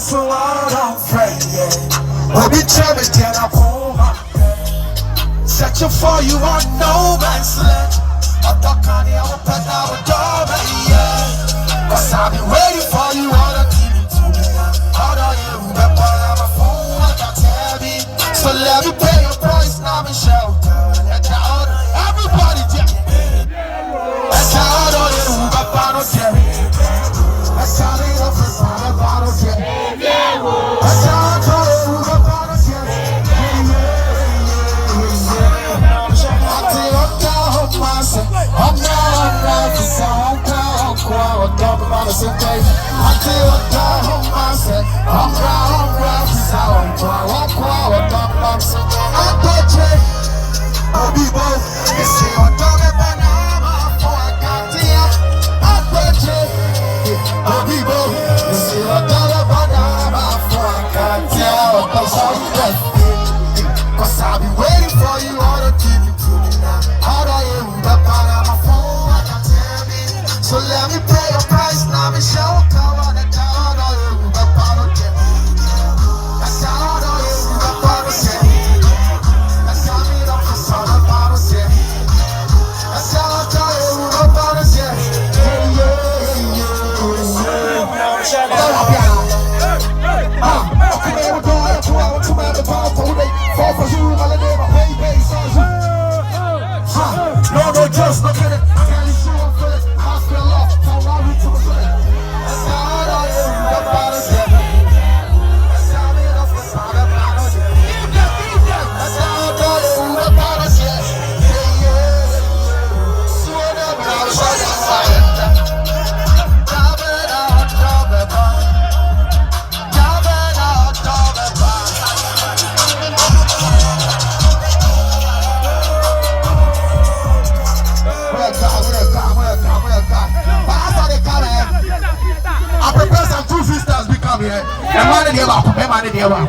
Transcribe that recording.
so I don't pray, yeah. We'll be cherished in our home. Set you for you on no man's land. I thought I would put out a door, yeah. Cause I've been waiting for you all the time to me. How do you remember my phone? I got heavy. So let me pay your price, now I'm shelter. Everybody, yeah. That's how I don't you got bottle, yeah. That's how they don't put on a bottle, yeah. That's how I don't you got bottle, yeah. I'm not cause I'm down, I'm talking about the same day. I tell you I'm proud, cause I'm talking about the same day. I bet you, I'll be both. You see, I'm talking about now, before I got to you. I bet you, I'll be both. You see, I'm talking about now, before I got to you. That's how you get it. Cause I'll be waiting for you all the time. How do you remember my phone? I got TV. So let me pay your price, now me show cover the town. How do you remember the game? That's how do you remember the game? That's how me don't feel so about the game. That's how do you remember the game? No, just look at it. I can't show up for it. I feel off. How I reach to it. That's how I do the bottle. That's how me off the side of the bottle. That's how I do the bottle. So whatever I was trying to I prepare some two sisters become here. The man in the back.